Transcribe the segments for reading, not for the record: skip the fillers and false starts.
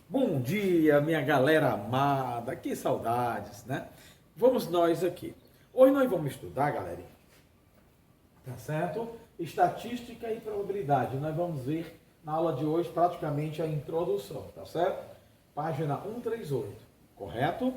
Bom dia, minha galera amada, que saudades, né? Vamos nós aqui. Hoje nós vamos estudar, galerinha, tá certo? Estatística e probabilidade. Nós vamos ver na aula de hoje praticamente a introdução, tá certo? Página 138, correto?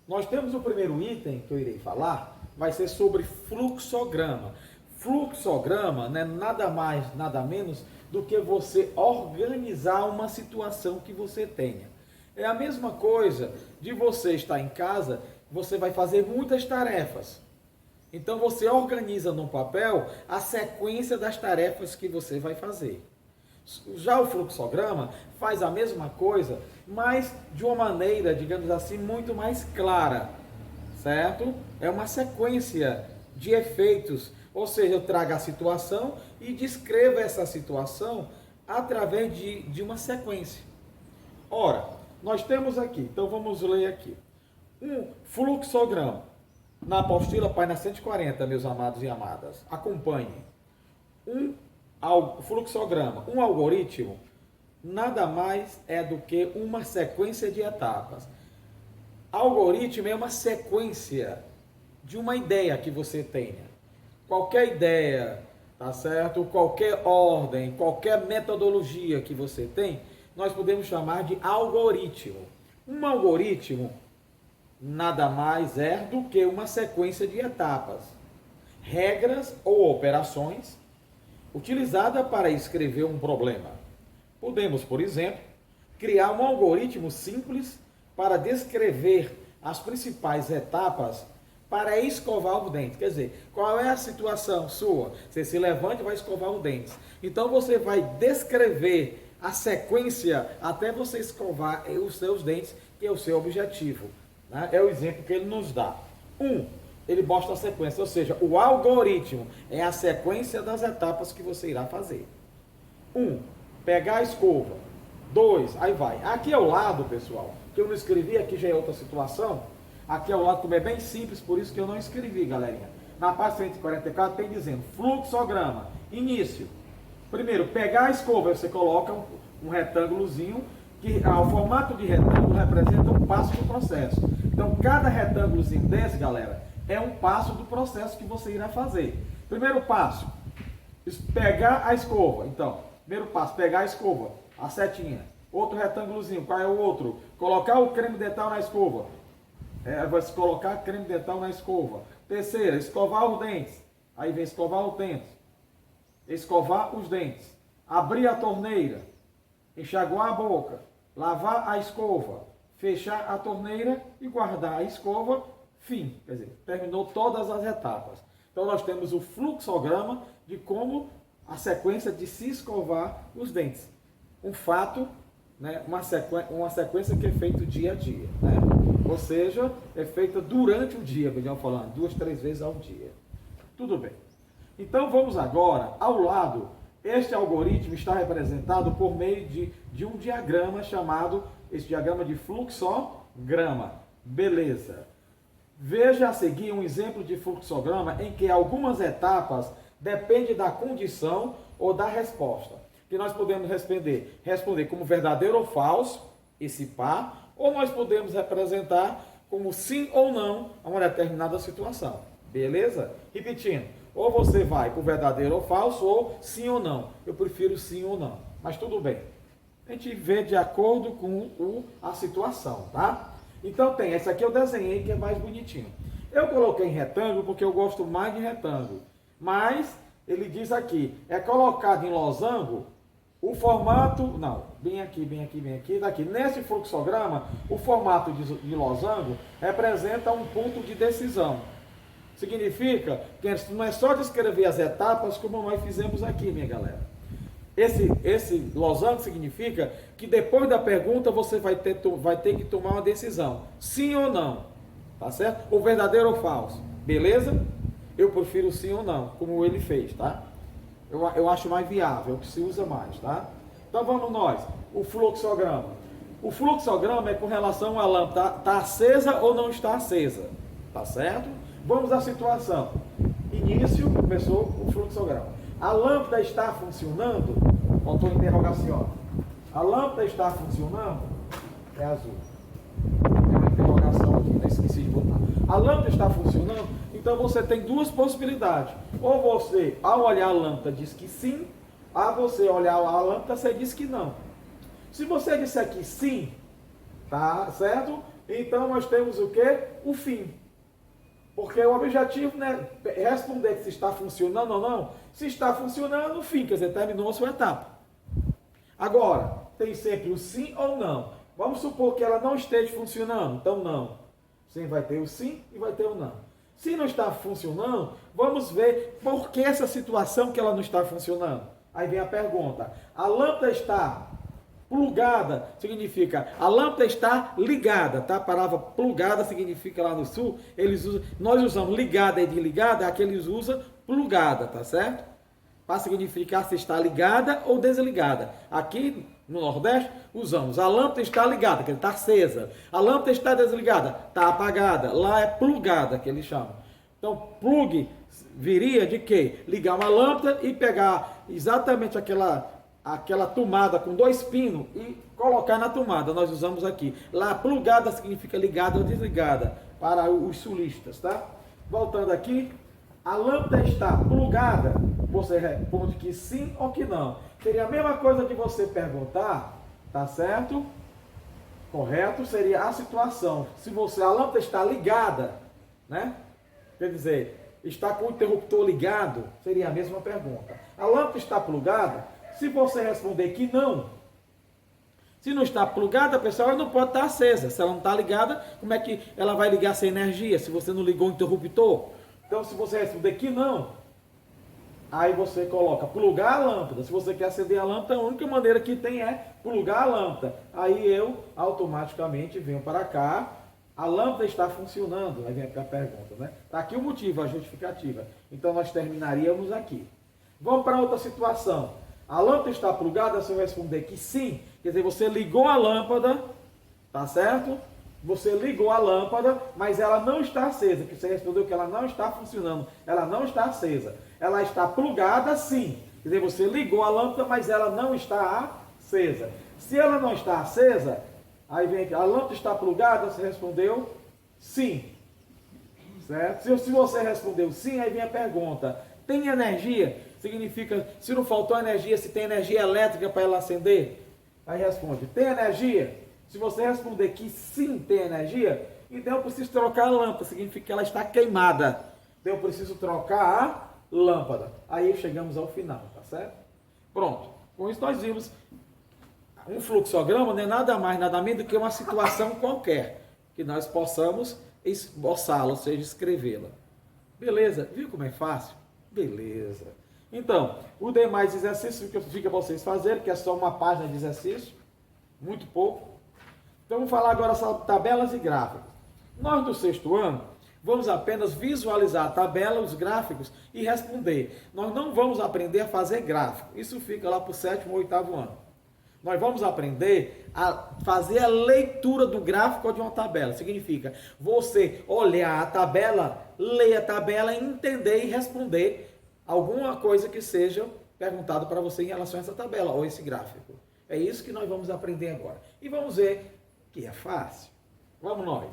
Nós temos o primeiro item que eu irei falar, vai ser sobre fluxograma. Fluxograma não é nada mais, nada menos do que você organizar uma situação que você tenha. É a mesma coisa de você estar em casa, você vai fazer muitas tarefas. Então você organiza no papel a sequência das tarefas que você vai fazer. Já o fluxograma faz a mesma coisa, mas de uma maneira, digamos assim, muito mais clara, certo? É uma sequência de efeitos, ou seja, eu trago a situação e descrevo essa situação através de uma sequência. Ora, nós temos aqui, então vamos ler aqui, um fluxograma, na apostila página 140, meus amados e amadas, acompanhem. Um fluxograma, um algoritmo, nada mais é do que uma sequência de etapas. Algoritmo é uma sequência de uma ideia que você tenha. Qualquer ideia, tá certo? Qualquer ordem, qualquer metodologia que você tem, nós podemos chamar de algoritmo. Um algoritmo nada mais é do que uma sequência de etapas, regras ou operações utilizada para escrever um problema. Podemos, por exemplo, criar um algoritmo simples para descrever as principais etapas para escovar os dentes. Quer dizer, qual é a situação sua? Você se levanta e vai escovar os dentes. Então você vai descrever a sequência até você escovar os seus dentes, que é o seu objetivo. Né? É o exemplo que ele nos dá. Ele mostra a sequência, ou seja, o algoritmo é a sequência das etapas que você irá fazer. Pegar a escova. 2, aí vai. Aqui ao lado, pessoal, que eu não escrevi, aqui já é outra situação. Aqui ao lado, como é bem simples, por isso que eu não escrevi, galerinha. Na página 144 tem dizendo fluxograma, início. Primeiro, pegar a escova, você coloca um retângulozinho, que ao formato de retângulo representa um passo do processo. Então, cada retângulozinho desse, galera, é um passo do processo que você irá fazer. Primeiro passo, pegar a escova. Então, primeiro passo, pegar a escova, a setinha. Outro retângulozinho, qual é o outro? Colocar o creme dental na escova. Vai se colocar creme dental na escova. Terceira, escovar os dentes. Aí vem escovar os dentes. Escovar os dentes. Abrir a torneira. Enxaguar a boca. Lavar a escova. Fechar a torneira e guardar a escova. Fim. Quer dizer, terminou todas as etapas. Então nós temos o fluxograma de como a sequência de se escovar os dentes. Um fato, né, uma sequência que é feita dia a dia. Né? Ou seja, é feita durante o dia, melhor falando, 2, 3 vezes ao dia. Tudo bem. Então vamos agora, ao lado, este algoritmo está representado por meio de um diagrama chamado, esse diagrama de fluxograma. Beleza. Veja a seguir um exemplo de fluxograma em que algumas etapas dependem da condição ou da resposta. Que nós podemos responder como verdadeiro ou falso, esse par, ou nós podemos representar como sim ou não a uma determinada situação. Beleza? Repetindo, ou você vai para o verdadeiro ou falso, ou sim ou não. Eu prefiro sim ou não, mas tudo bem. A gente vê de acordo com a situação, tá? Então tem, esse aqui eu desenhei que é mais bonitinho. Eu coloquei em retângulo porque eu gosto mais de retângulo. Mas, ele diz aqui, é colocado em losango o formato, não, bem aqui, daqui. Nesse fluxograma, o formato de losango representa um ponto de decisão. Significa que não é só descrever as etapas como nós fizemos aqui, minha galera. Esse losango significa que depois da pergunta você vai ter que tomar uma decisão, sim ou não, tá certo? Ou verdadeiro ou falso, beleza? Eu prefiro sim ou não, como ele fez, tá? Eu acho mais viável, é o que se usa mais, tá? Então vamos nós, o fluxograma. O fluxograma é com relação à lâmpada, está acesa ou não está acesa, tá certo? Vamos à situação. Início, começou o fluxograma. A lâmpada está funcionando? Faltou interrogação. A lâmpada está funcionando? É azul. Tem uma interrogação aqui, não esqueci de botar. A lâmpada está funcionando, então você tem duas possibilidades. Ou você, ao olhar a lâmpada, diz que sim, a você olhar a lâmpada, você diz que não. Se você disser que sim, tá certo? Então nós temos o quê? O fim. Porque o objetivo não é responder se está funcionando ou não. Se está funcionando, fim, quer dizer, terminou a sua etapa. Agora, tem sempre o sim ou não. Vamos supor que ela não esteja funcionando, então não. Sim, vai ter o sim e vai ter o não. Se não está funcionando, vamos ver por que essa situação que ela não está funcionando. Aí vem a pergunta: a lâmpada está plugada, significa a lâmpada está ligada, tá? A palavra plugada significa lá no sul, nós usamos ligada e desligada, aqui eles usam plugada, tá certo? Para significar se está ligada ou desligada. Aqui no Nordeste usamos a lâmpada está ligada, que está acesa. A lâmpada está desligada, está apagada. Lá é plugada, que eles chamam. Então, plug viria de quê? Ligar uma lâmpada e pegar exatamente aquela tomada com dois pinos e colocar na tomada. Nós usamos aqui. Lá, plugada significa ligada ou desligada para os sulistas, tá? Voltando aqui, a lâmpada está plugada. Você responde que sim ou que não. Seria a mesma coisa de você perguntar, tá certo? Correto? Seria a situação. Se a lâmpada está ligada, né? Quer dizer, está com o interruptor ligado, seria a mesma pergunta. A lâmpada está plugada? Se você responder que não, se não está plugada, pessoal, ela não pode estar acesa. Se ela não está ligada, como é que ela vai ligar sem energia, se você não ligou o interruptor? Então, se você responder que não, aí você coloca plugar a lâmpada. Se você quer acender a lâmpada, a única maneira que tem é plugar a lâmpada. Aí eu automaticamente venho para cá. A lâmpada está funcionando. Aí vem a pergunta, né? Está aqui o motivo, a justificativa. Então nós terminaríamos aqui. Vamos para outra situação. A lâmpada está plugada? Se eu responder que sim, quer dizer, você ligou a lâmpada, tá certo? Você ligou a lâmpada, mas ela não está acesa, que você respondeu que ela não está funcionando, ela não está acesa. Ela está plugada, sim. Quer dizer, você ligou a lâmpada, mas ela não está acesa. Se ela não está acesa, aí vem aqui, a lâmpada está plugada, você respondeu sim. Certo? Se você respondeu sim, aí vem a pergunta: tem energia? Significa, se não faltou energia, se tem energia elétrica para ela acender? Aí responde, tem energia? Se você responder que sim tem energia, então eu preciso trocar a lâmpada, significa que ela está queimada. Então eu preciso trocar a lâmpada. Aí chegamos ao final, tá certo? Pronto. Com isso nós vimos um fluxograma, não é nada mais, nada menos do que uma situação qualquer, que nós possamos esboçá-la, ou seja, escrevê-la. Beleza? Viu como é fácil? Beleza. Então, o demais exercício fica para vocês fazerem, que é só uma página de exercício, muito pouco. Então, vamos falar agora sobre tabelas e gráficos. Nós, do sexto ano, vamos apenas visualizar a tabela, os gráficos e responder. Nós não vamos aprender a fazer gráfico. Isso fica lá para o sétimo ou oitavo ano. Nós vamos aprender a fazer a leitura do gráfico ou de uma tabela. Significa você olhar a tabela, ler a tabela, entender e responder alguma coisa que seja perguntado para você em relação a essa tabela ou esse gráfico. É isso que nós vamos aprender agora. E vamos ver que é fácil. Vamos nós.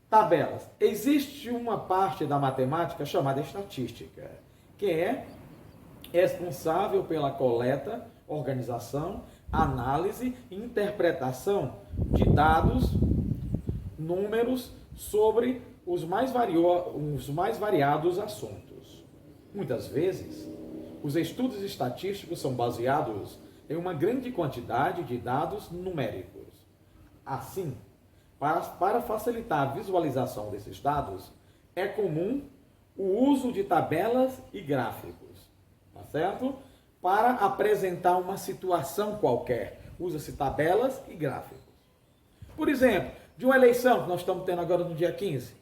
Tabelas. Existe uma parte da matemática chamada estatística, que é responsável pela coleta, organização, análise e interpretação de dados, números sobre os mais variados assuntos. Muitas vezes, os estudos estatísticos são baseados em uma grande quantidade de dados numéricos. Assim, para facilitar a visualização desses dados, é comum o uso de tabelas e gráficos, tá certo? Para apresentar uma situação qualquer, usa-se tabelas e gráficos. Por exemplo, de uma eleição que nós estamos tendo agora no dia 15,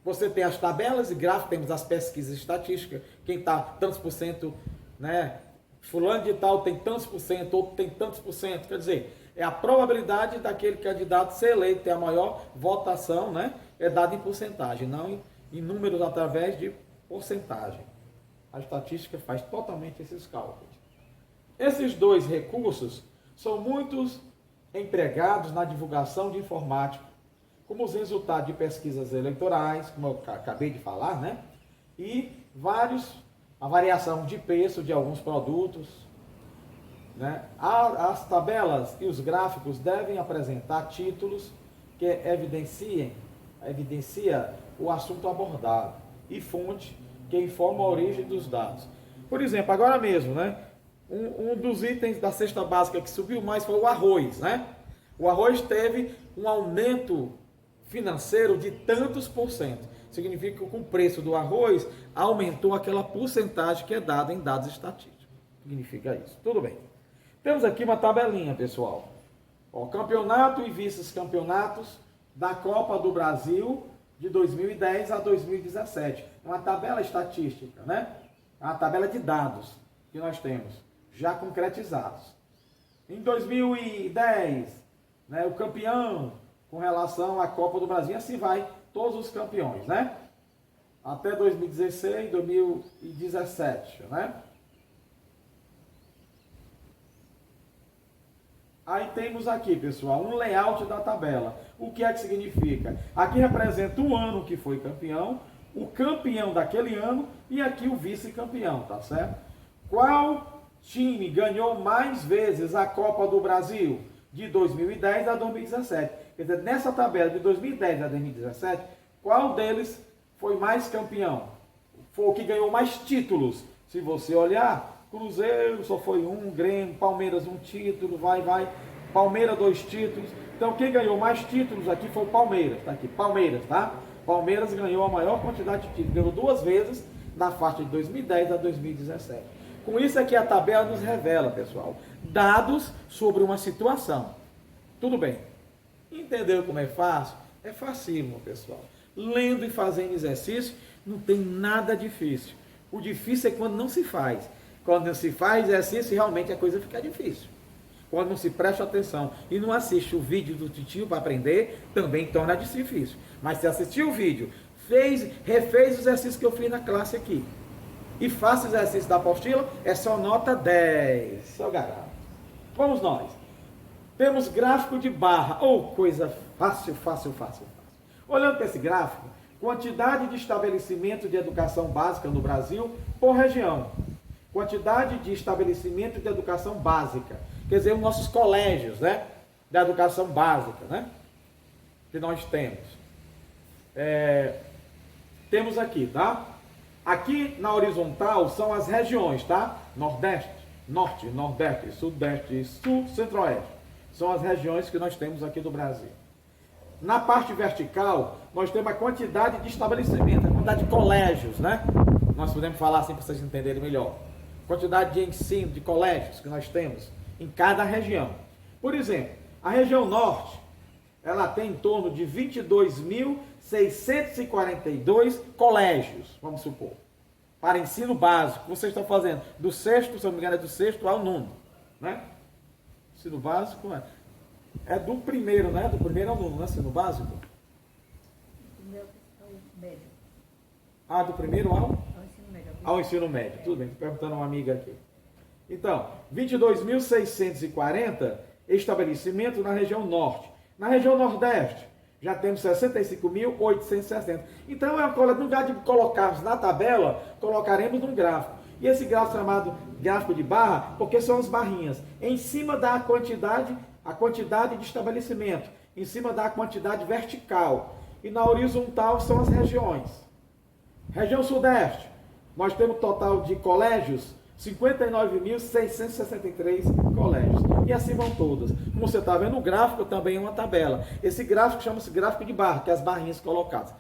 você tem as tabelas e gráficos, temos as pesquisas estatísticas, quem está tantos por cento, né? Fulano de tal tem tantos por cento, outro tem tantos por cento, quer dizer, é a probabilidade daquele candidato ser eleito, ter a maior votação, né? É dada em porcentagem, não em números através de porcentagem. A estatística faz totalmente esses cálculos. Esses dois recursos são muito empregados na divulgação de informática, como os resultados de pesquisas eleitorais, como eu acabei de falar, né? E a variação de preço de alguns produtos, né? As tabelas e os gráficos devem apresentar títulos que evidencia o assunto abordado e fonte que informa a origem dos dados. Por exemplo, agora mesmo, né? Um dos itens da cesta básica que subiu mais foi o arroz, né? O arroz teve um aumento financeiro de tantos por cento. Significa que o preço do arroz aumentou aquela porcentagem que é dada em dados estatísticos. Significa isso. Tudo bem. Temos aqui uma tabelinha, pessoal. Ó, campeonato e vice-campeonatos da Copa do Brasil de 2010 a 2017. É uma tabela estatística, né? É uma tabela de dados que nós temos, já concretizados. Em 2010, né, o campeão com relação à Copa do Brasil, assim vai todos os campeões, né? Até 2016, 2017, né? Aí temos aqui, pessoal, um layout da tabela. O que é que significa? Aqui representa o ano que foi campeão, o campeão daquele ano e aqui o vice-campeão, tá certo? Qual time ganhou mais vezes a Copa do Brasil de 2010 a 2017? Quer dizer, nessa tabela de 2010 a 2017, qual deles foi mais campeão? Foi o que ganhou mais títulos. Se você olhar, Cruzeiro só foi um, Grêmio, Palmeiras um título, vai. Palmeiras 2 títulos. Então quem ganhou mais títulos aqui foi o Palmeiras. Tá aqui, Palmeiras, tá? Palmeiras ganhou a maior quantidade de títulos. Ganhou 2 vezes na faixa de 2010 a 2017. Com isso aqui a tabela nos revela, pessoal, dados sobre uma situação. Tudo bem. Entendeu como é fácil? É facílimo, pessoal. Lendo e fazendo exercício não tem nada difícil. O difícil é quando não se faz. Quando não se faz exercício, realmente a coisa fica difícil. Quando não se presta atenção e não assiste o vídeo do titio para aprender, também torna difícil. Mas se assistiu o vídeo, refez o exercício que eu fiz na classe aqui, e faça o exercício da apostila, é só nota 10. Só garanto. Vamos nós. Temos gráfico de barra. Coisa fácil. Olhando para esse gráfico, quantidade de estabelecimento de educação básica no Brasil por região. Quantidade de estabelecimento de educação básica. Quer dizer, os nossos colégios, né? Da educação básica, né? Que nós temos. Temos aqui, tá? Aqui na horizontal são as regiões, tá? Nordeste, Norte, Nordeste, Sudeste, Sul, Centro-Oeste. São as regiões que nós temos aqui do Brasil. Na parte vertical, nós temos a quantidade de estabelecimento, a quantidade de colégios, né? Nós podemos falar assim para vocês entenderem melhor. Quantidade de ensino, de colégios que nós temos em cada região. Por exemplo, a região norte, ela tem em torno de 22.642 colégios, vamos supor, para ensino básico. Vocês estão fazendo do sexto, se não me engano, é do sexto ao nono, né? Ensino básico é do primeiro, né? Do primeiro ao nono, né? Ensino básico? Do primeiro ao médio. Do primeiro ao ensino médio. Ao ensino médio, tudo bem. Estou perguntando a uma amiga aqui. Então, 22.640 estabelecimentos na região norte. Na região nordeste, já temos 65.860. Então, no lugar de colocarmos na tabela, colocaremos num gráfico. E esse gráfico é chamado gráfico de barra, porque são as barrinhas. Em cima da quantidade, a quantidade de estabelecimento. Em cima da quantidade vertical. E na horizontal são as regiões. Região sudeste, nós temos total de colégios, 59.663 colégios. E assim vão todas. Como você está vendo, o gráfico também é uma tabela. Esse gráfico chama-se gráfico de barra, que é as barrinhas colocadas.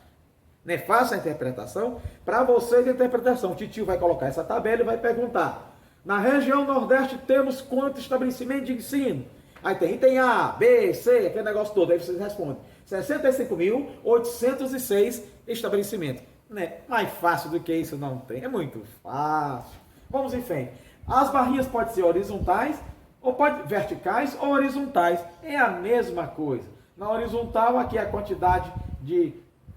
Não é fácil a interpretação? Para vocês, a interpretação. O titio vai colocar essa tabela e vai perguntar. Na região nordeste temos quantos estabelecimentos de ensino? Aí tem item A, B, C, aquele negócio todo. Aí vocês respondem. 65.806 estabelecimentos. Não é mais fácil do que isso, não tem. É muito fácil. Vamos em frente. As barrinhas podem ser horizontais, verticais ou horizontais. É a mesma coisa. Na horizontal, aqui é a quantidade de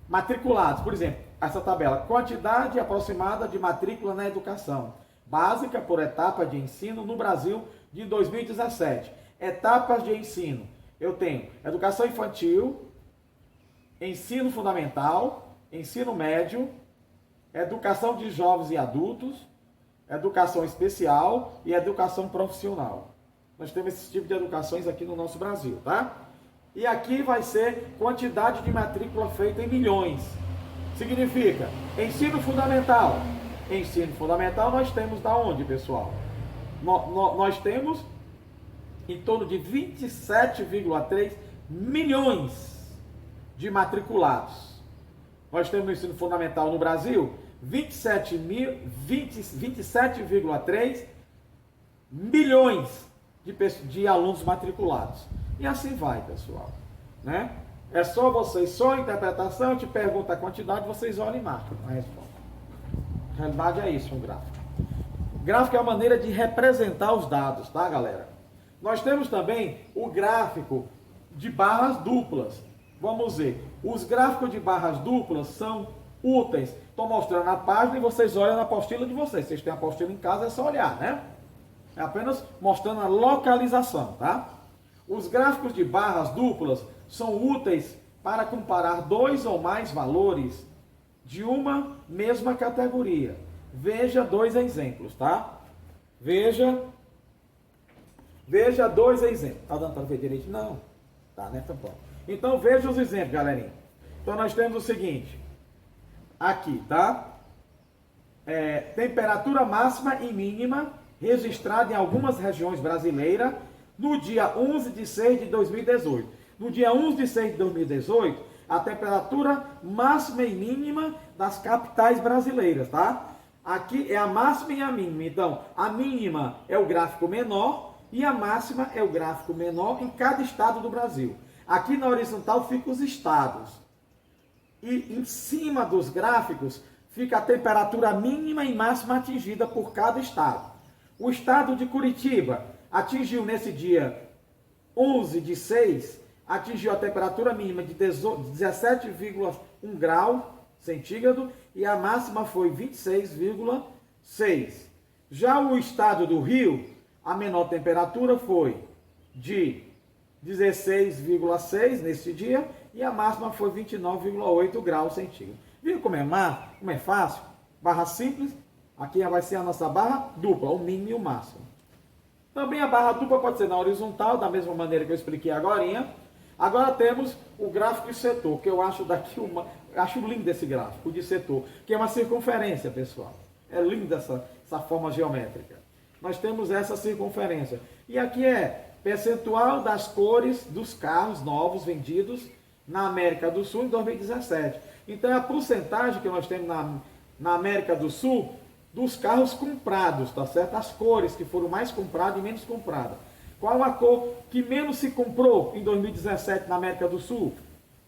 matriculados. Por exemplo, essa tabela. Quantidade aproximada de matrícula na educação básica por etapa de ensino no Brasil de 2017. Etapas de ensino. eu tenho educação infantil, ensino fundamental, ensino médio, educação de jovens e adultos, educação especial e educação profissional. Nós temos esse tipo de educações aqui no nosso Brasil, tá? E aqui vai ser quantidade de matrícula feita em milhões. Significa, ensino fundamental. Ensino fundamental nós temos da onde, pessoal? Nós temos em torno de 27,3 milhões de matriculados. Nós temos no ensino fundamental no Brasil 27,3 milhões de alunos matriculados. E assim vai, pessoal. Né? É só vocês, só a interpretação, eu te pergunto a quantidade, vocês olham e marcam a resposta. A realidade é isso, um gráfico. Gráfico é a maneira de representar os dados, tá, galera? Nós temos também o gráfico de barras duplas. Vamos ver. Os gráficos de barras duplas são úteis. Estou mostrando a página e vocês olham na apostila de vocês. Vocês têm a apostila em casa, é só olhar, né? É apenas mostrando a localização, tá? Os gráficos de barras duplas são úteis para comparar dois ou mais valores de uma mesma categoria. Veja dois exemplos, tá? Veja dois exemplos. Tá dando para ver direito? Não. Tá, né? Tá bom. Então veja os exemplos, galerinha. Então nós temos o seguinte. Aqui, tá? Temperatura máxima e mínima registrada em algumas regiões brasileiras no dia 11 de 6 de 2018. No dia 11 de 6 de 2018, a temperatura máxima e mínima das capitais brasileiras, tá? Aqui é a máxima e a mínima. Então, a mínima é o gráfico menor e a máxima é o gráfico menor em cada estado do Brasil. Aqui na horizontal ficam os estados. E em cima dos gráficos fica a temperatura mínima e máxima atingida por cada estado. O estado de Curitiba atingiu nesse dia 11 de 6, atingiu a temperatura mínima de 17,1 grau centígrado e a máxima foi 26,6. Já o estado do Rio, a menor temperatura foi de 16,6 nesse dia e a máxima foi 29,8 graus centígrados. Viu como é fácil? Barra simples, aqui vai ser a nossa barra dupla, o mínimo e o máximo. Também a barra dupla pode ser na horizontal, da mesma maneira que eu expliquei agora. Agora temos o gráfico de setor, que eu acho acho lindo esse gráfico de setor, que é uma circunferência, pessoal. É linda essa forma geométrica. Nós temos essa circunferência. E aqui é percentual das cores dos carros novos vendidos na América do Sul em 2017. Então é a porcentagem que nós temos na América do Sul dos carros comprados, tá certo? As cores que foram mais compradas e menos compradas. Qual a cor que menos se comprou em 2017 na América do Sul?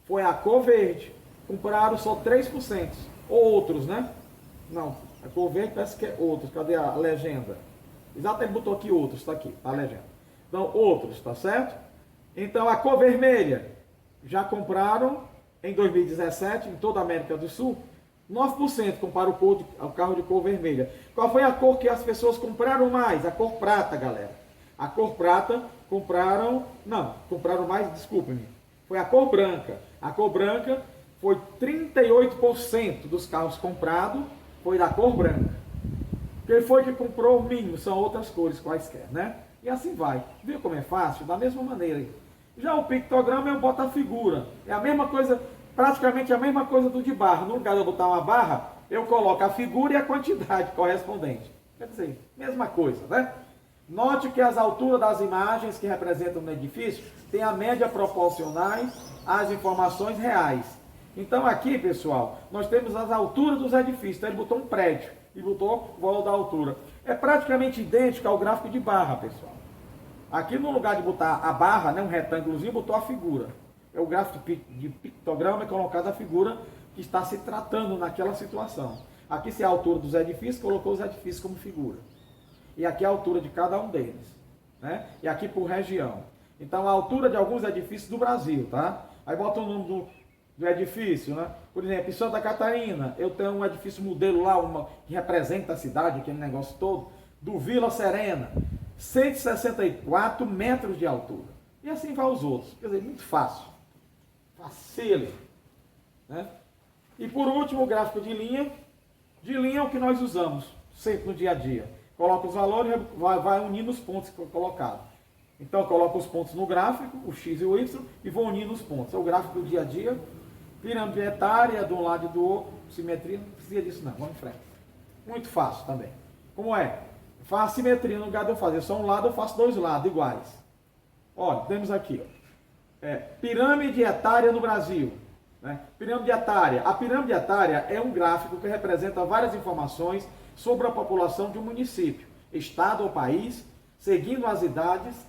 Foi a cor verde. Compraram só 3%. Ou outros, né? Não, a cor verde parece que é outros. Cadê a legenda? Exatamente, botou aqui outros, tá aqui, a legenda. Então, outros, tá certo? Então, a cor vermelha já compraram em 2017 em toda a América do Sul. 9% compraram o carro de cor vermelha. Qual foi a cor que as pessoas compraram mais? A cor prata, galera. A cor prata compraram mais, desculpe-me. Foi a cor branca. A cor branca foi 38% dos carros comprados, foi da cor branca. Quem foi que comprou o mínimo? São outras cores quaisquer, né? E assim vai. Viu como é fácil? Da mesma maneira. Já o pictograma eu boto a figura. É a mesma coisa, praticamente a mesma coisa do de barra. No lugar de eu botar uma barra, eu coloco a figura e a quantidade correspondente. Quer dizer, mesma coisa, né? Note que as alturas das imagens que representam o edifício têm a média proporcionais às informações reais. Então aqui, pessoal, nós temos as alturas dos edifícios. Então ele botou um prédio e botou o valor da altura. É praticamente idêntico ao gráfico de barra, pessoal. Aqui no lugar de botar a barra, né, um retângulozinho, botou a figura. É o gráfico de pictograma, é colocada a figura que está se tratando naquela situação. Aqui, se é a altura dos edifícios, colocou os edifícios como figura. E aqui é a altura de cada um deles, né? E aqui por região. Então, a altura de alguns edifícios do Brasil, tá? Aí bota o nome do edifício, né? Por exemplo, em Santa Catarina, eu tenho um edifício modelo lá, que representa a cidade, aquele negócio todo, do Vila Serena, 164 metros de altura. E assim vai os outros. Quer dizer, muito fácil. Facílimo. Né? E por último, o gráfico de linha. De linha é o que nós usamos sempre no dia a dia. Coloca os valores e vai unindo os pontos que foram colocados. Então, eu coloco os pontos no gráfico, o X e o Y, e vou unindo os pontos. É o gráfico do dia a dia. Pirâmide etária, de um lado e do outro. Simetria, não precisa disso não. Vamos em frente. Muito fácil também. Como é? Faço simetria, no lugar de eu fazer só um lado, eu faço dois lados iguais. Olha, temos aqui. Pirâmide etária no Brasil. Né? Pirâmide etária. A pirâmide etária é um gráfico que representa várias informações sobre a população de um município, estado ou país, segundo as idades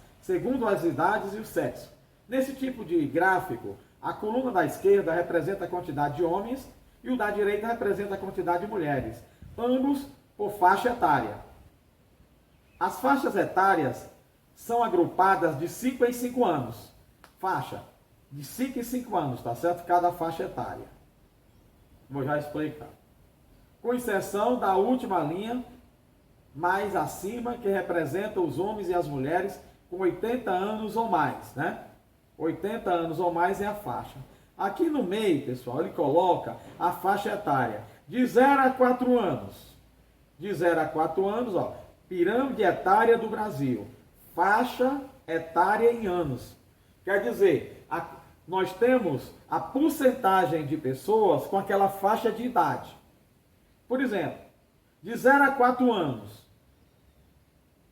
e o sexo. Nesse tipo de gráfico, a coluna da esquerda representa a quantidade de homens e o da direita representa a quantidade de mulheres, ambos por faixa etária. As faixas etárias são agrupadas de 5 em 5 anos. Faixa de 5 em 5 anos, tá certo? Cada faixa etária. Vou já explicar. Com exceção da última linha, mais acima, que representa os homens e as mulheres com 80 anos ou mais, né? 80 anos ou mais é a faixa. Aqui no meio, pessoal, ele coloca a faixa etária de 0 a 4 anos. De 0 a 4 anos, ó, pirâmide etária do Brasil. Faixa etária em anos. Quer dizer, nós temos a porcentagem de pessoas com aquela faixa de idade. Por exemplo, de 0 a 4 anos,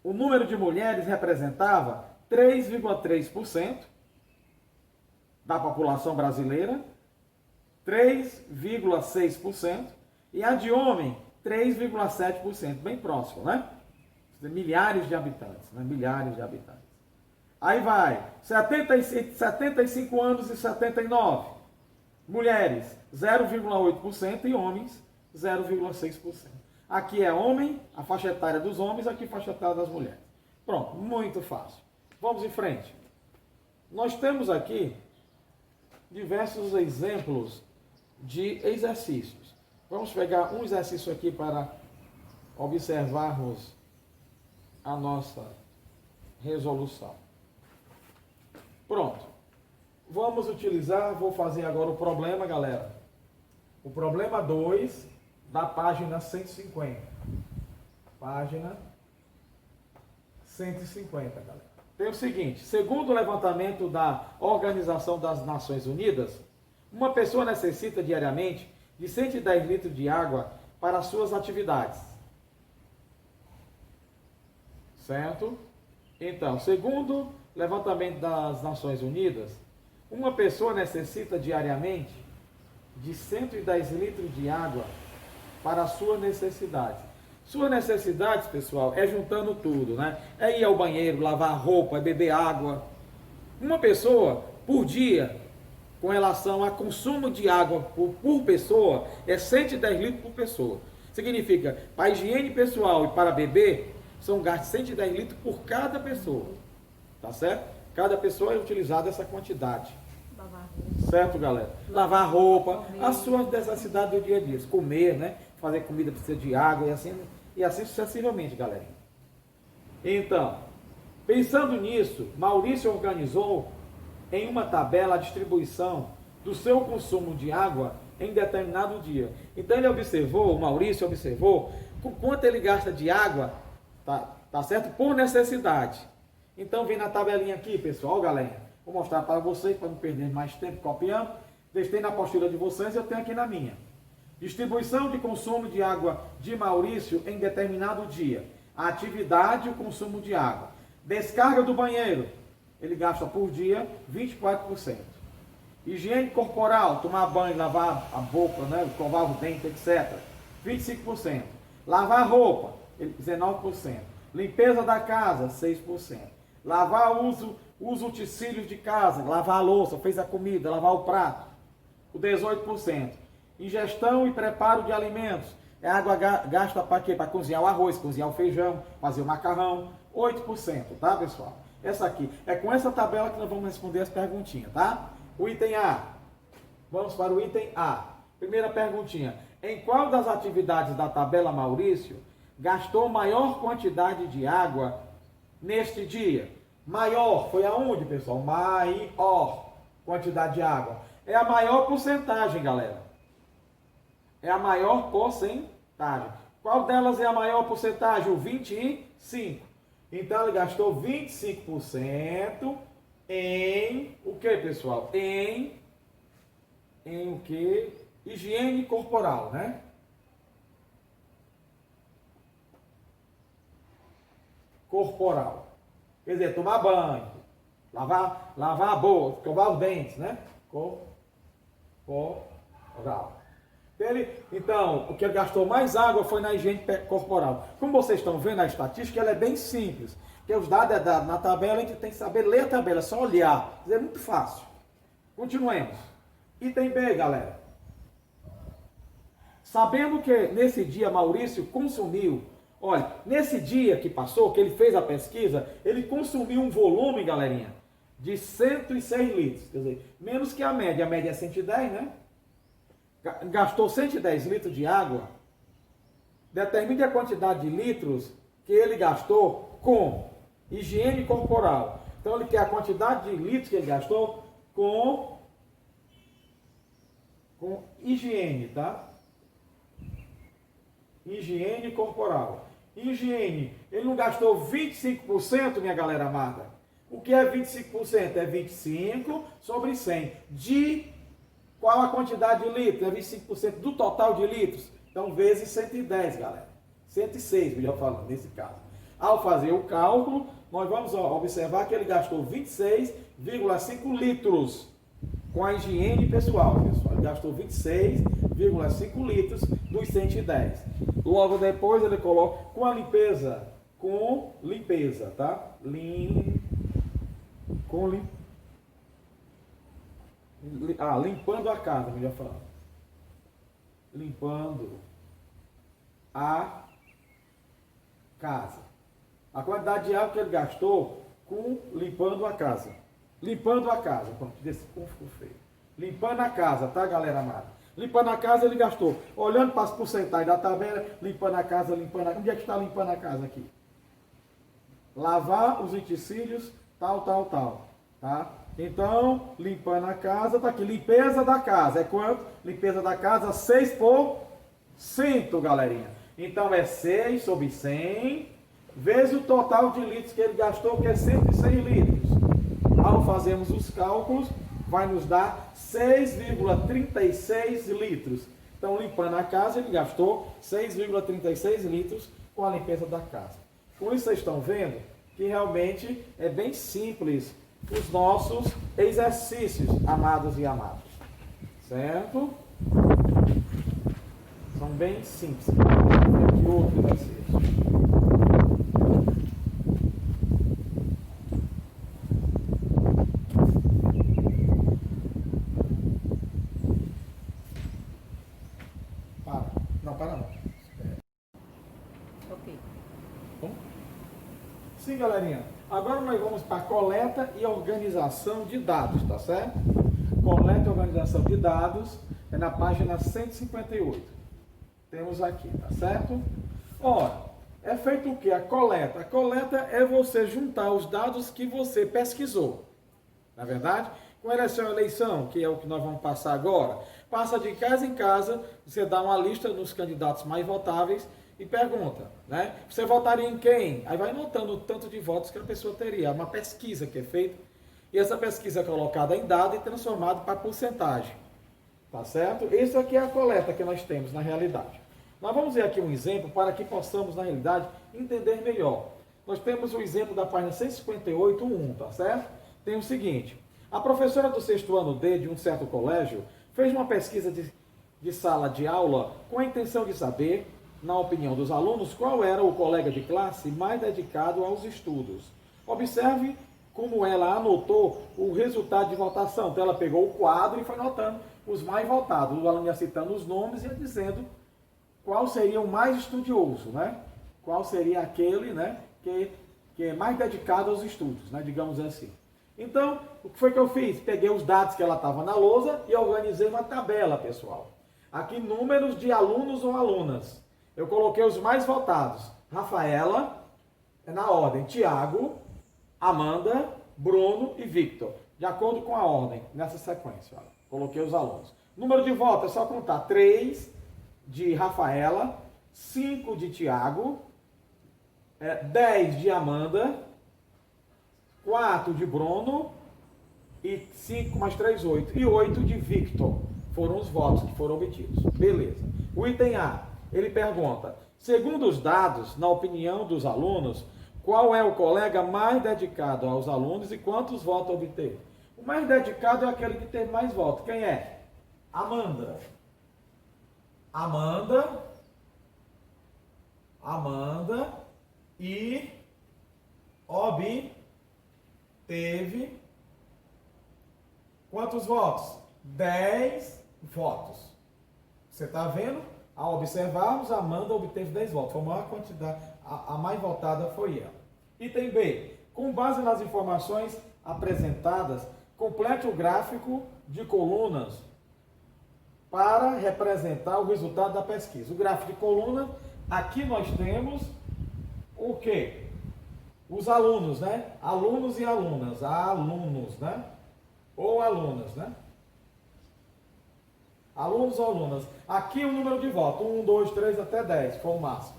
o número de mulheres representava 3,3% da população brasileira, 3,6%, e a de homem, 3,7%, bem próximo, né? Milhares de habitantes, né? Milhares de habitantes. Aí vai, 75 anos e 79. Mulheres, 0,8% e homens, 0,6%. Aqui é homem, a faixa etária dos homens, aqui a faixa etária das mulheres. Pronto, muito fácil. Vamos em frente. Nós temos aqui diversos exemplos de exercícios. Vamos pegar um exercício aqui para observarmos a nossa resolução. Pronto. Vamos utilizar, vou fazer agora o problema, galera. O problema 2 da página 150. Página 150, galera. Tem o seguinte, segundo o levantamento da Organização das Nações Unidas, uma pessoa necessita diariamente de 110 litros de água para suas atividades. Certo? Então, segundo o levantamento das Nações Unidas, uma pessoa necessita diariamente de 110 litros de água para suas necessidades. Suas necessidades, pessoal, é juntando tudo, né? É ir ao banheiro, lavar roupa, é beber água. Uma pessoa, por dia, com relação a consumo de água por pessoa, é 110 litros por pessoa. Significa, para higiene pessoal e para beber, são gastos 110 litros por cada pessoa. Tá certo? Cada pessoa é utilizada essa quantidade. Lavar roupa. Certo, galera? Lavar roupa, as suas necessidades do dia a dia. Comer, né? Fazer comida precisa de água e assim sucessivamente, galera. Então, pensando nisso, Maurício organizou em uma tabela a distribuição do seu consumo de água em determinado dia. Então ele observou, o Maurício observou, com quanto ele gasta de água, tá certo? Por necessidade. Então vem na tabelinha aqui, pessoal, galera. Vou mostrar para vocês, para não perder mais tempo copiando. Deixei na apostila de vocês e eu tenho aqui na minha. Distribuição de consumo de água de Maurício em determinado dia. A atividade e o consumo de água. Descarga do banheiro. Ele gasta por dia 24%. Higiene corporal, tomar banho, lavar a boca, né, escovar o dente, etc. 25%. Lavar roupa, 19%. Limpeza da casa, 6%. Lavar uso utensílios de casa, lavar a louça, fez a comida, lavar o prato, o 18%. Ingestão e preparo de alimentos, é água gasta para quê? Para cozinhar o arroz, cozinhar o feijão, fazer o macarrão, 8%, tá, pessoal? Essa aqui, é com essa tabela que nós vamos responder as perguntinhas, tá? O item A, vamos para o item A. Primeira perguntinha, em qual das atividades da tabela Maurício gastou maior quantidade de água neste dia? Maior foi aonde, pessoal? Maior quantidade de água. É a maior porcentagem, galera. É a maior porcentagem. Qual delas é a maior porcentagem? O 25. Então ele gastou 25% em o que, pessoal? Em o que? Higiene corporal, né? Corporal. Quer dizer, tomar banho, lavar a boca, escovar os dentes, né? Corporal. Então, o que ele gastou mais água foi na higiene corporal. Como vocês estão vendo, a estatística ela é bem simples. Porque os dados é dado na tabela, a gente tem que saber ler a tabela, é só olhar. É muito fácil. Continuemos. Item B, galera. Sabendo que nesse dia Maurício consumiu, olha, nesse dia que passou, que ele fez a pesquisa, ele consumiu um volume, galerinha, de 106 litros. Quer dizer, menos que a média é 110, né? Gastou 110 litros de água. Determine a quantidade de litros que ele gastou com higiene corporal. Então ele quer a quantidade de litros que ele gastou com higiene, tá? Higiene corporal. Higiene, ele não gastou 25%, minha galera amada. O que é 25%? É 25 sobre 100. De qual a quantidade de litros? É 25% do total de litros. Então, vezes 110, galera. 106, melhor falando, nesse caso. Ao fazer o cálculo, nós vamos observar que ele gastou 26,5 litros com a higiene pessoal, pessoal. Ele gastou 26,5 litros dos 110. Logo depois ele coloca com a limpeza, tá? Limpando a casa, melhor falando. Limpando a casa. A quantidade de água que ele gastou com limpando a casa. Limpando a casa. Pronto, desse como ficou feio. Limpando a casa, tá, galera amada? Limpando a casa ele gastou. Olhando para as porcentagens da tabela, limpando a casa, limpando a casa. Onde é que está limpando a casa aqui? Lavar os utensílios, tal. Tá? Então, limpando a casa, tá aqui. Limpeza da casa. É quanto? Limpeza da casa, 6%, galerinha. Então, é 6 sobre 100, vezes o total de litros que ele gastou, que é 106 litros. Ao fazermos os cálculos, vai nos dar 6,36 litros. Então, limpando a casa, ele gastou 6,36 litros com a limpeza da casa. Com isso, vocês estão vendo que realmente é bem simples os nossos exercícios, amados e amadas. Certo? São bem simples. Aqui outro exercício. Para não. Ok. Bom? Sim, galerinha. Agora nós vamos para coleta e organização de dados, tá certo? Coleta e organização de dados é na página 158. Temos aqui, tá certo? Ora, é feito o que? A coleta. A coleta é você juntar os dados que você pesquisou. Na verdade, com eleição a eleição, que é o que nós vamos passar agora, passa de casa em casa, você dá uma lista dos candidatos mais votáveis e pergunta, né? Você votaria em quem? Aí vai notando o tanto de votos que a pessoa teria. É uma pesquisa que é feita e essa pesquisa é colocada em dado e transformada para porcentagem. Tá certo? Isso aqui é a coleta que nós temos na realidade. Nós vamos ver aqui um exemplo para que possamos, na realidade, entender melhor. Nós temos o exemplo da página 158.1, tá certo? Tem o seguinte: a professora do sexto ano D de um certo colégio fez uma pesquisa de sala de aula com a intenção de saber, na opinião dos alunos, qual era o colega de classe mais dedicado aos estudos. Observe como ela anotou o resultado de votação. Então ela pegou o quadro e foi notando os mais votados. O aluno ia citando os nomes e ia dizendo qual seria o mais estudioso, né? Qual seria aquele, né, que é mais dedicado aos estudos, né, digamos assim. Então, o que foi que eu fiz? Peguei os dados que ela estava na lousa e organizei uma tabela, pessoal. Aqui, números de alunos ou alunas. Eu coloquei os mais votados. Rafaela, é na ordem, Tiago, Amanda, Bruno e Victor. De acordo com a ordem, nessa sequência. Olha, coloquei os alunos. Número de votos é só contar. 3 de Rafaela, 5 de Tiago, 10 de Amanda, 4 de Bruno e 5 mais 3, 8. E 8 de Victor. Foram os votos que foram obtidos. Beleza. O item A, ele pergunta, segundo os dados, na opinião dos alunos, qual é o colega mais dedicado aos alunos e quantos votos obteve? O mais dedicado é aquele que teve mais votos. Quem é? Amanda. Amanda e obteve quantos votos? 10 votos. Você está vendo? Ao observarmos, Amanda obteve 10 votos. Foi a maior quantidade, a mais votada foi ela. Item B. Com base nas informações apresentadas, complete o gráfico de colunas para representar o resultado da pesquisa. O gráfico de coluna, aqui nós temos o quê? Os alunos, né? Alunos e alunas. Alunos, né? Ou alunas, né? Alunos ou alunas. Aqui o número de votos. 1, 2, 3 até 10. Foi o máximo.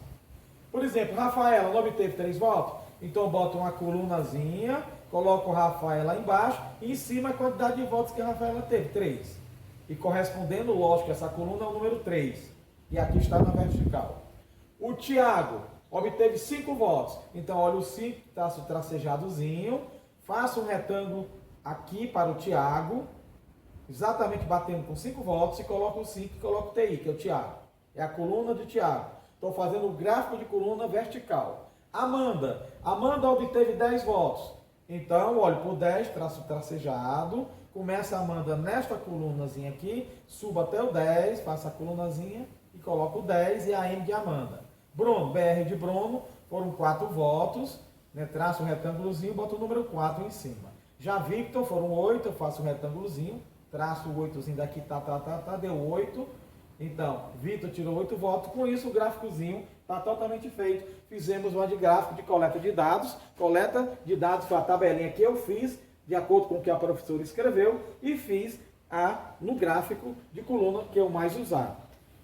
Por exemplo, Rafaela não obteve 3 votos. Então eu boto uma colunazinha, coloco o Rafaela lá embaixo e em cima a quantidade de votos que a Rafaela teve. 3. E correspondendo, lógico, essa coluna é o número 3. E aqui está na vertical. O Tiago obteve 5 votos. Então olha o 5, traço tracejadozinho. Faço um retângulo aqui para o Tiago. Exatamente batendo com 5 votos e coloco o 5 e coloco o TI, que é o Tiago. É a coluna de Tiago. Estou fazendo o gráfico de coluna vertical. Amanda obteve 10 votos. Então, olho por 10, traço tracejado. Começa a Amanda nesta colunazinha aqui, subo até o 10, faço a colunazinha e coloco o 10 e a M de Amanda. Bruno, BR de Bruno, foram 4 votos. Né? Traço um retângulozinho, boto o número 4 em cima. Já Victor, foram 8, eu faço um retângulozinho. Traço o 8zinho daqui, deu 8. Então, Vitor tirou 8 votos. Com isso, o gráficozinho está totalmente feito. Fizemos uma de gráfico de coleta de dados. Coleta de dados foi a tabelinha que eu fiz, de acordo com o que a professora escreveu, e fiz no gráfico de coluna, que é o mais usado.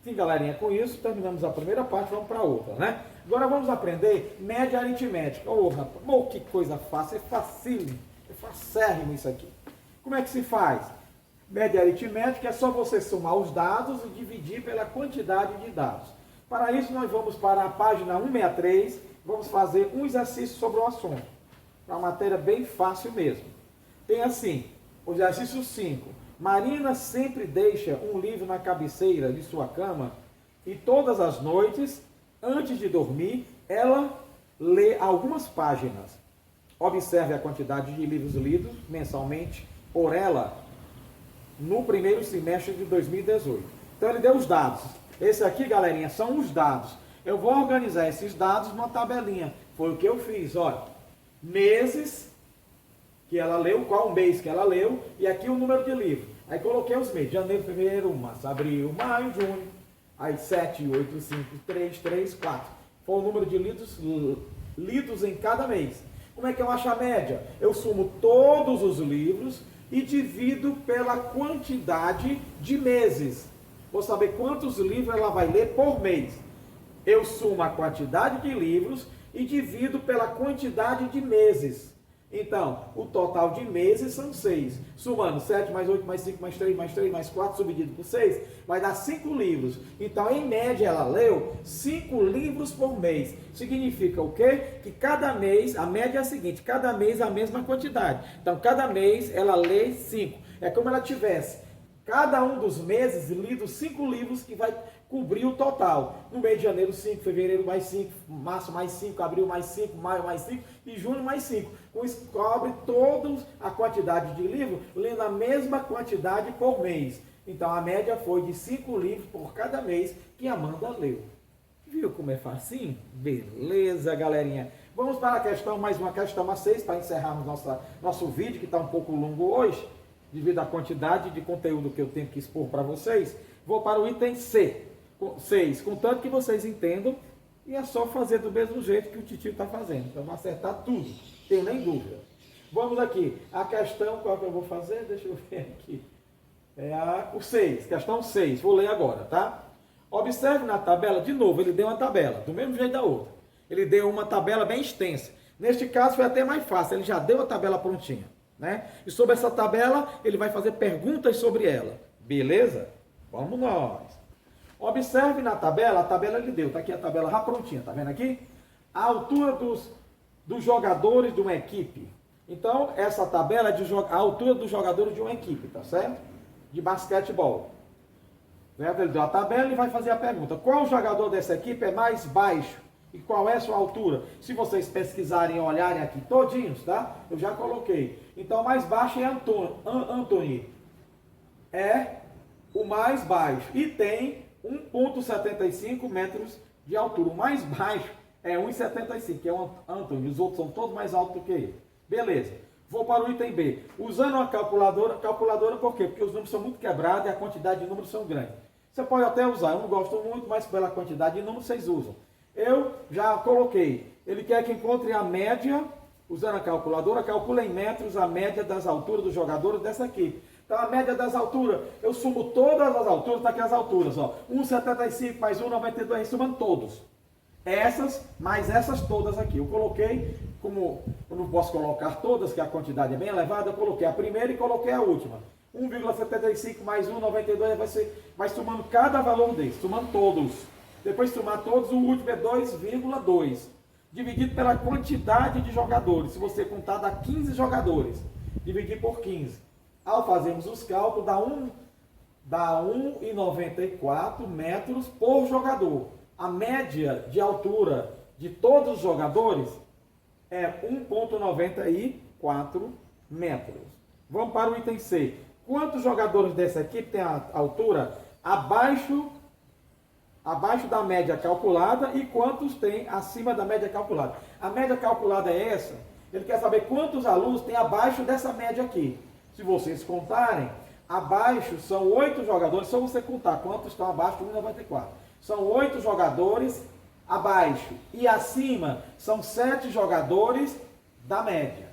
Sim, galerinha, com isso, terminamos a primeira parte, vamos para a outra, né? Agora vamos aprender média aritmética. Rapaz, que coisa fácil, é facílimo, é facérrimo isso aqui. Como é que se faz? Média aritmética é só você somar os dados e dividir pela quantidade de dados. Para isso, nós vamos para a página 163, vamos fazer um exercício sobre o assunto. É uma matéria bem fácil mesmo. Tem assim, o exercício 5. Marina sempre deixa um livro na cabeceira de sua cama e todas as noites, antes de dormir, ela lê algumas páginas. Observe a quantidade de livros lidos mensalmente por ela no primeiro semestre de 2018. Então ele deu os dados. Esse aqui, galerinha, são os dados. Eu vou organizar esses dados numa tabelinha. Foi o que eu fiz, olha. Meses que ela leu, qual mês que ela leu, e aqui o número de livros. Aí coloquei os meses, janeiro, fevereiro, março, abril, maio, junho. Aí 7, 8, 5, 3, 3, 4. Foi o número de lidos em cada mês. Como é que eu acho a média? Eu sumo todos os livros e divido pela quantidade de meses. Vou saber quantos livros ela vai ler por mês. Eu sumo a quantidade de livros e divido pela quantidade de meses. Então, o total de meses são 6. Somando 7 mais 8 mais 5 mais 3 mais 3 mais 4 subdividido por 6, vai dar 5 livros. Então, em média, ela leu 5 livros por mês. Significa o quê? Que cada mês, a média é a seguinte, cada mês a mesma quantidade. Então, cada mês ela lê 5. É como ela tivesse cada um dos meses lido 5 livros que vai cobrir o total. No mês de janeiro, 5, fevereiro mais 5, março mais 5, abril mais 5, maio mais 5 e junho mais 5. Com isso, cobre toda a quantidade de livros, lendo a mesma quantidade por mês. Então, a média foi de 5 livros por cada mês que a Amanda leu. Viu como é facinho? Beleza, galerinha. Vamos para a questão, mais uma questão a 6, para encerrarmos nosso vídeo, que está um pouco longo hoje, devido à quantidade de conteúdo que eu tenho que expor para vocês. Vou para o item C. 6, contanto que vocês entendam, e é só fazer do mesmo jeito que o titio está fazendo. Então, vamos acertar tudo. Tenho nem dúvida. Vamos aqui. A questão, qual que eu vou fazer? Deixa eu ver aqui. O 6, questão 6. Vou ler agora, tá? Observe na tabela, de novo, ele deu uma tabela, do mesmo jeito da outra. Ele deu uma tabela bem extensa. Neste caso foi até mais fácil, ele já deu a tabela prontinha, né? E sobre essa tabela, ele vai fazer perguntas sobre ela. Beleza? Vamos nós. Observe na tabela, a tabela ele deu, tá aqui a tabela já prontinha, tá vendo aqui? A altura dos jogadores de uma equipe. Então, essa tabela é a altura dos jogadores de uma equipe, tá certo? De basquetebol. Certo? Ele deu a tabela e vai fazer a pergunta. Qual jogador dessa equipe é mais baixo? E qual é a sua altura? Se vocês pesquisarem e olharem aqui todinhos, tá? Eu já coloquei. Então, o mais baixo é Anthony. É o mais baixo. E tem 1,75 metros de altura. O mais baixo é 1,75, que é o Anthony. Os outros são todos mais altos do que ele. Beleza. Vou para o item B. Usando uma calculadora por quê? Porque os números são muito quebrados e a quantidade de números são grande. Você pode até usar, eu não gosto muito, mas pela quantidade de números vocês usam. Eu já coloquei. Ele quer que encontre a média, usando a calculadora, calcula em metros a média das alturas dos jogadores dessa equipe. Então a média das alturas, eu sumo todas as alturas, tá aqui as alturas, ó. 1,75 mais 1,92, somando todos. Essas, mais essas todas aqui. Eu coloquei, como eu não posso colocar todas, que a quantidade é bem elevada, eu coloquei a primeira e coloquei a última. 1,75 mais 1,92 vai somando cada valor desse, somando todos. Depois de somar todos, o último é 2,2. Dividido pela quantidade de jogadores. Se você contar, dá 15 jogadores. Dividir por 15. Ao fazermos os cálculos, dá 1,94 metros por jogador. A média de altura de todos os jogadores é 1,94 metros. Vamos para o item C. Quantos jogadores dessa equipe têm a altura abaixo da média calculada e quantos tem acima da média calculada? A média calculada é essa. Ele quer saber quantos alunos tem abaixo dessa média aqui. Se vocês contarem, abaixo são 8 jogadores, só você contar quantos estão abaixo de 1,94. São 8 jogadores abaixo e acima são 7 jogadores da média.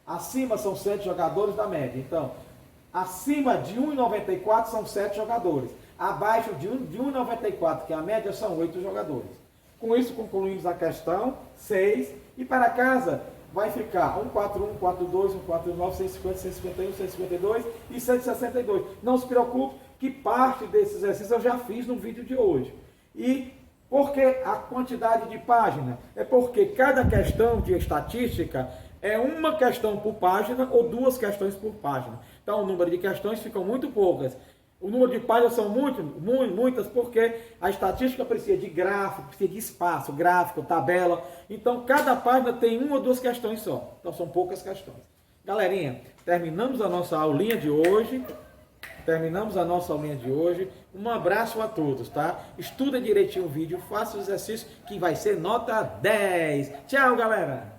Acima são 7 jogadores da média. Então, acima de 1,94 são 7 jogadores. Abaixo de 1,94, que é a média, são 8 jogadores. Com isso, concluímos a questão 6. E para casa, vai ficar 141, 142, 149, 150, 151, 152 e 162. Não se preocupe que parte desses exercícios eu já fiz no vídeo de hoje. E por que a quantidade de página? É porque cada questão de estatística é uma questão por página ou 2 questões por página. Então, o número de questões ficam muito poucas. O número de páginas são muitas, porque a estatística precisa de gráfico, precisa de espaço, gráfico, tabela. Então, cada página tem 1 ou 2 questões só. Então, são poucas questões. Galerinha, terminamos a nossa aulinha de hoje. Um abraço a todos, tá? Estuda direitinho o vídeo, faça o exercício que vai ser nota 10. Tchau, galera!